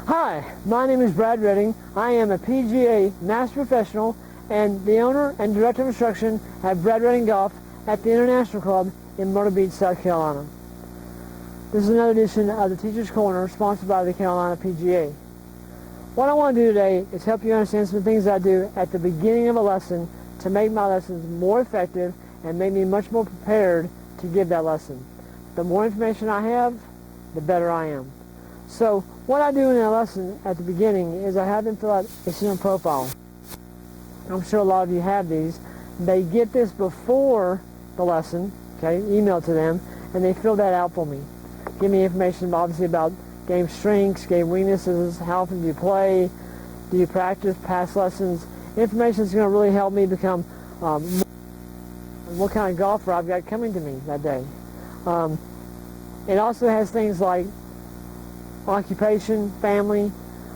Hi, my name is Brad Redding. I am a PGA Master Professional and the owner and Director of Instruction at Brad Redding Golf at the International Club in Myrtle Beach, South Carolina. This is another edition of the Teacher's Corner sponsored by the Carolina PGA. What I want to do today is help you understand some things I do at the beginning of a lesson to make my lessons more effective and make me much more prepared to give that lesson. The more information I have, the better I am. So what I do in a lesson at the beginning is I have them fill out a student profile. I'm sure a lot of you have these. They get this before the lesson, okay, emailed to them, and they fill that out for me. Give me information obviously about game strengths, game weaknesses, how often do you play, do you practice, past lessons. Information is going to really help me become what kind of golfer I've got coming to me that day. It also has things like occupation, family.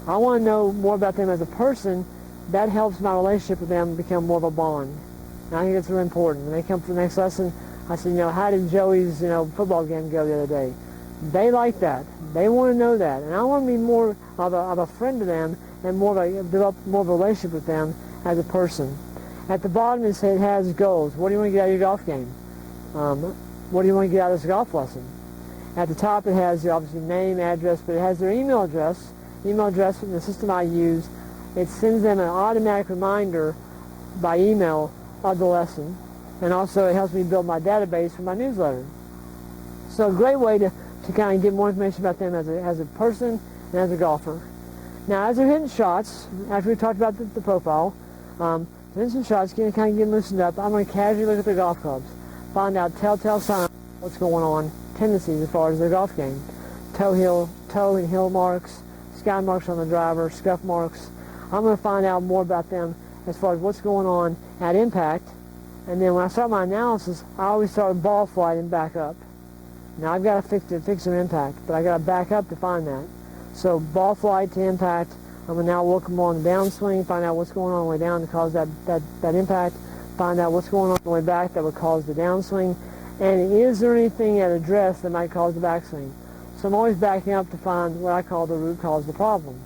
I want to know more about them as a person. That helps my relationship with them become more of a bond. And I think it's really important. When they come for the next lesson, I say, how did Joey's, football game go the other day? They like that. They want to know that. And I want to be more of a friend to them and develop more of a relationship with them as a person. At the bottom it has goals. What do you want to get out of your golf game? What do you want to get out of this golf lesson? At the top it has obviously name, address, but it has their email address. Email address in the system I use, it sends them an automatic reminder by email of the lesson. And also it helps me build my database for my newsletter. So a great way to kind of get more information about them as a person and as a golfer. Now as they're hitting shots, after we talked about the profile, hitting some shots, kind of get loosened up, I'm going to casually look at their golf clubs, find out telltale signs of what's going on, tendencies as far as their golf game. Toe and heel marks, sky marks on the driver, scuff marks. I'm going to find out more about them as far as what's going on at impact. And then when I start my analysis, I always start with ball flight and back up. Now I've got to fix some impact, but I got to back up to find that. So ball flight to impact, I'm going to now work more on the downswing, find out what's going on the way down to cause that impact, find out what's going on the way back that would cause the downswing, and is there anything at address that might cause the backswing. So I'm always backing up to find what I call the root cause of the problem.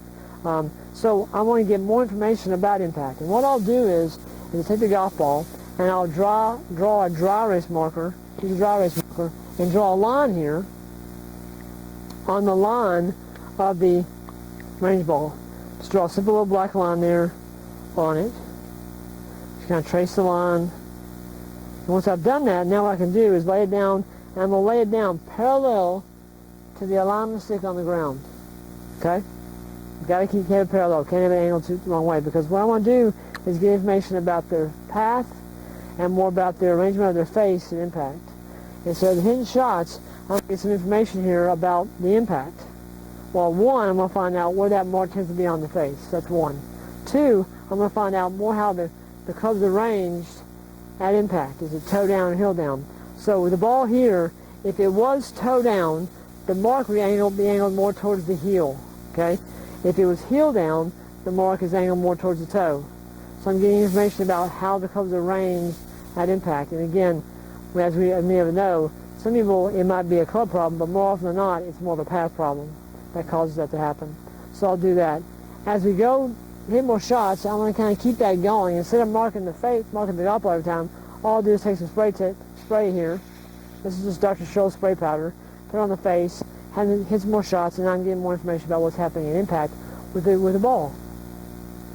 So I want to get more information about impact. And what I'll do is take the golf ball and I'll draw a dry erase marker, use a dry erase marker, and draw a line here on the line of the range ball. Just draw a simple little black line there on it. Just kind of trace the line. And once I've done that, now what I can do is lay it down, and I'm going to lay it down parallel to the alignment stick on the ground. Okay? You've got to keep it parallel. Can't have it angled the wrong way, because what I want to do is get information about their path and more about their arrangement of their face and impact. And so the hidden shots, I'm going to get some information here about the impact. Well, one, I'm going to find out where that mark tends to be on the face. That's one. Two, I'm going to find out more how the clubs are arranged at impact. Is it toe down or heel down? So with the ball here, if it was toe down, the mark would be angled more towards the heel. Okay? If it was heel down, the mark is angled more towards the toe. So I'm getting information about how the clubs are arranged at impact. And again, as we may ever know, some people, it might be a club problem, but more often than not, it's more of a path problem that causes that to happen. So I'll do that. As we go hit more shots, I'm going to kind of keep that going. Instead of marking the golf ball every time, all I'll do is take some spray here. This is just Dr. Scholl's spray powder. Put it on the face, hit some more shots, and I'm getting more information about what's happening in impact with the ball.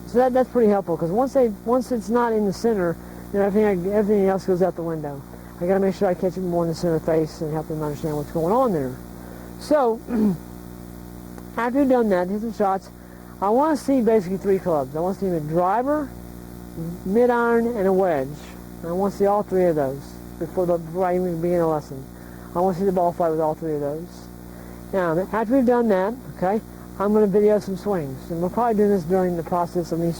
So that's pretty helpful, because once it's not in the center, then everything else goes out the window. I got to make sure I catch it more in the center face and help them understand what's going on there. So after you've done that, hit some shots, I want to see basically three clubs. I want to see a driver, mid-iron, and a wedge. And I want to see all three of those before I even begin a lesson. I want to see the ball flight with all three of those. Now, after we've done that, okay, I'm going to video some swings. And we're probably doing this during the process of me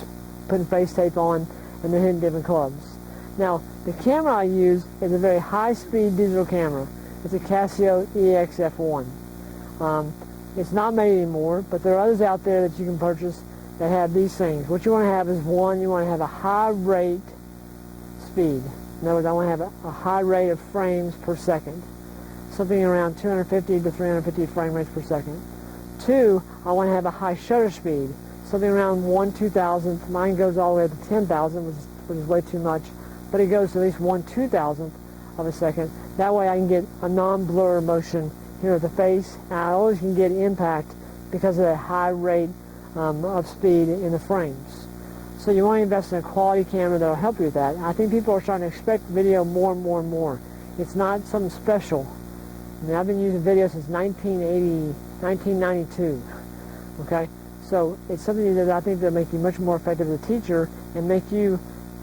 putting face tape on and then hitting different clubs. Now, the camera I use is a very high-speed digital camera. It's a Casio EX-F1. It's not made anymore, but there are others out there that you can purchase that have these things. What you want to have is, one, you want to have a high rate speed. In other words, I want to have a high rate of frames per second. Something around 250 to 350 frame rates per second. 2, I want to have a high shutter speed, something around 1/2000th. Mine goes all the way up to 10,000, which is way too much, but it goes to at least 1/2000th of a second. That way I can get a non-blur motion here at the face, and I always can get impact because of that high rate of speed in the frames. So you want to invest in a quality camera that will help you with that. I think people are starting to expect video more and more and more. It's not something special. I mean, I've been using video since 1992. Okay, so it's something that I think that make you much more effective as a teacher and make you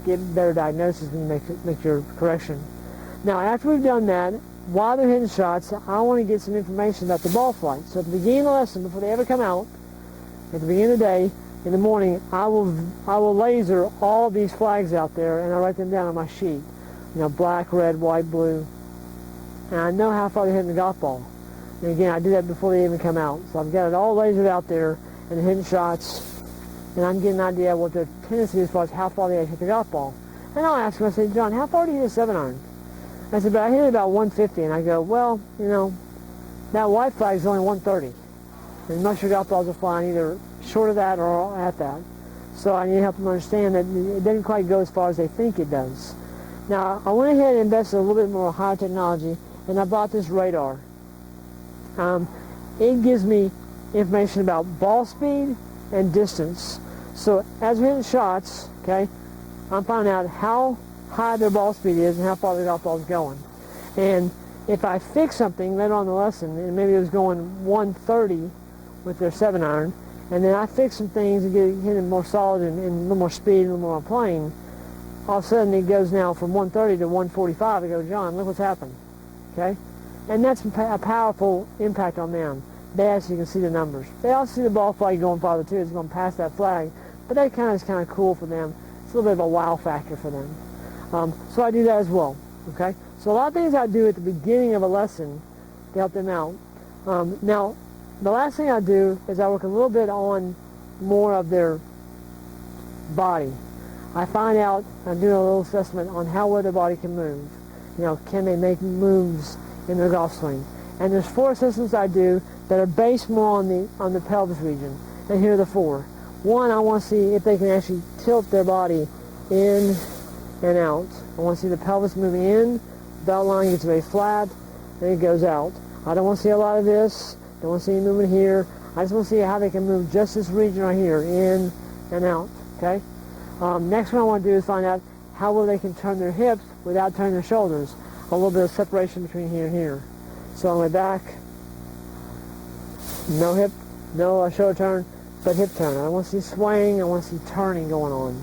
get better diagnosis when you make your correction. Now, after we've done that, while they're hitting shots, I want to get some information about the ball flight. So at the beginning of the lesson, before they ever come out, at the beginning of the day, in the morning, I will laser all these flags out there, and I write them down on my sheet. You know, black, red, white, blue, and I know how far they're hitting the golf ball. And again, I do that before they even come out. So I've got it all lasered out there, and they're hitting shots, and I'm getting an idea of what their tendency is as far as how far they hit the golf ball. And I'll ask them, I say, John, how far do you hit a 7-iron? I said, but I hit it about 150, and I go, well, you know, that white flag is only 130. And most of your golf balls are flying either short of that or at that. So I need to help them understand that it doesn't quite go as far as they think it does. Now, I went ahead and invested a little bit more high technology, and I bought this radar. It gives me information about ball speed and distance. So as we're hitting shots, okay, I'm finding out how high their ball speed is and how far the golf ball is going. And if I fix something later on in the lesson, and maybe it was going 130 with their 7-iron, and then I fix some things and get it more solid and a little more speed and a little more plane, all of a sudden it goes now from 130 to 145. I go, John, look what's happened. Okay? And that's a powerful impact on them. They actually can see the numbers. They also see the ball flag going farther too. It's going past that flag. But that is kind of cool for them. It's a little bit of a wow factor for them. So I do that as well. Okay? So a lot of things I do at the beginning of a lesson to help them out. Now, the last thing I do is I work a little bit on more of their body. I find out, I do a little assessment on how well their body can move. You know, can they make moves in their golf swing? And there's 4 assessments I do that are based more on the pelvis region. And here are the 4. 1, I want to see if they can actually tilt their body in and out. I want to see the pelvis moving in, belt line gets very flat, and it goes out. I don't want to see a lot of this. Don't want to see any movement here. I just want to see how they can move just this region right here, in and out. Okay. Next one I want to do is find out how well they can turn their hips without turning their shoulders. A little bit of separation between here and here. So on my back, no hip, no shoulder turn, but hip turn. I want to see swaying. I want to see turning going on.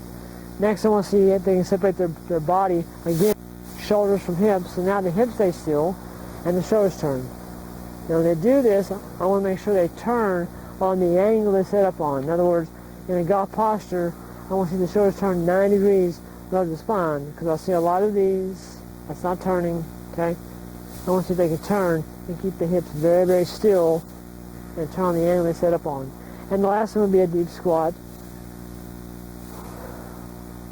Next, I want to see if they can separate their body again, shoulders from hips. So now the hips stay still, and the shoulders turn. Now when they do this, I want to make sure they turn on the angle they set up on. In other words, in a golf posture, I want to see the shoulders turn 90 degrees above the spine, because I see a lot of these. That's not turning, okay? I want to see if they can turn and keep the hips very, very still and turn on the angle they set up on. And the last one would be a deep squat.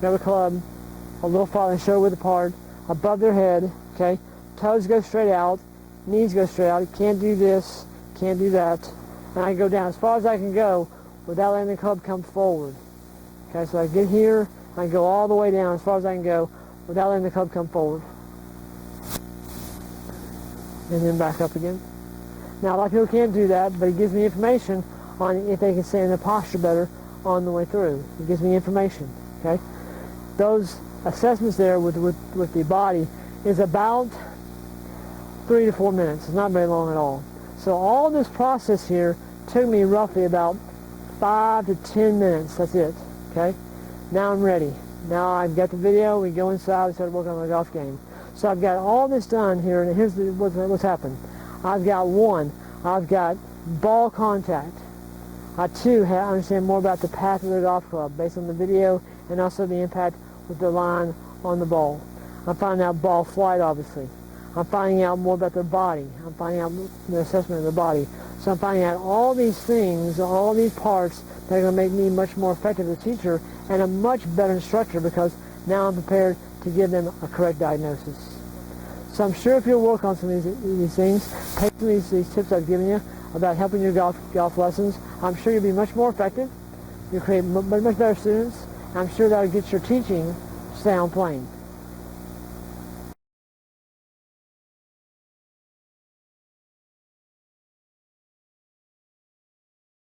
Grab a club, a little farther, shoulder width apart, above their head, okay? Toes go straight out, knees go straight out. Can't do this, can't do that. And I go down as far as I can go without letting the club come forward. Okay, so I get here, I go all the way down as far as I can go without letting the club come forward. And then back up again. Now, a lot of people can't do that, but it gives me information on if they can stay in their posture better on the way through. It gives me information, okay? Those assessments there with the body is about 3 to 4 minutes. It's not very long at all. So all this process here took me roughly about 5 to 10 minutes. That's it, okay? Now I'm ready. Now I've got the video. We go inside. We start working on the golf game. So I've got all this done here, and here's what's happened. I've got 1, I've got ball contact. I 2 understand more about the path of the golf club based on the video and also the impact with the line on the ball. I'm finding out ball flight, obviously. I'm finding out more about their body. I'm finding out the assessment of their body. So I'm finding out all these things, all these parts that are going to make me much more effective as a teacher and a much better instructor, because now I'm prepared to give them a correct diagnosis. So I'm sure if you'll work on some of these things, take some of these tips I've given you, about helping your golf lessons. I'm sure you'll be much more effective. You'll create much better students. I'm sure that'll get your teaching to stay on plane.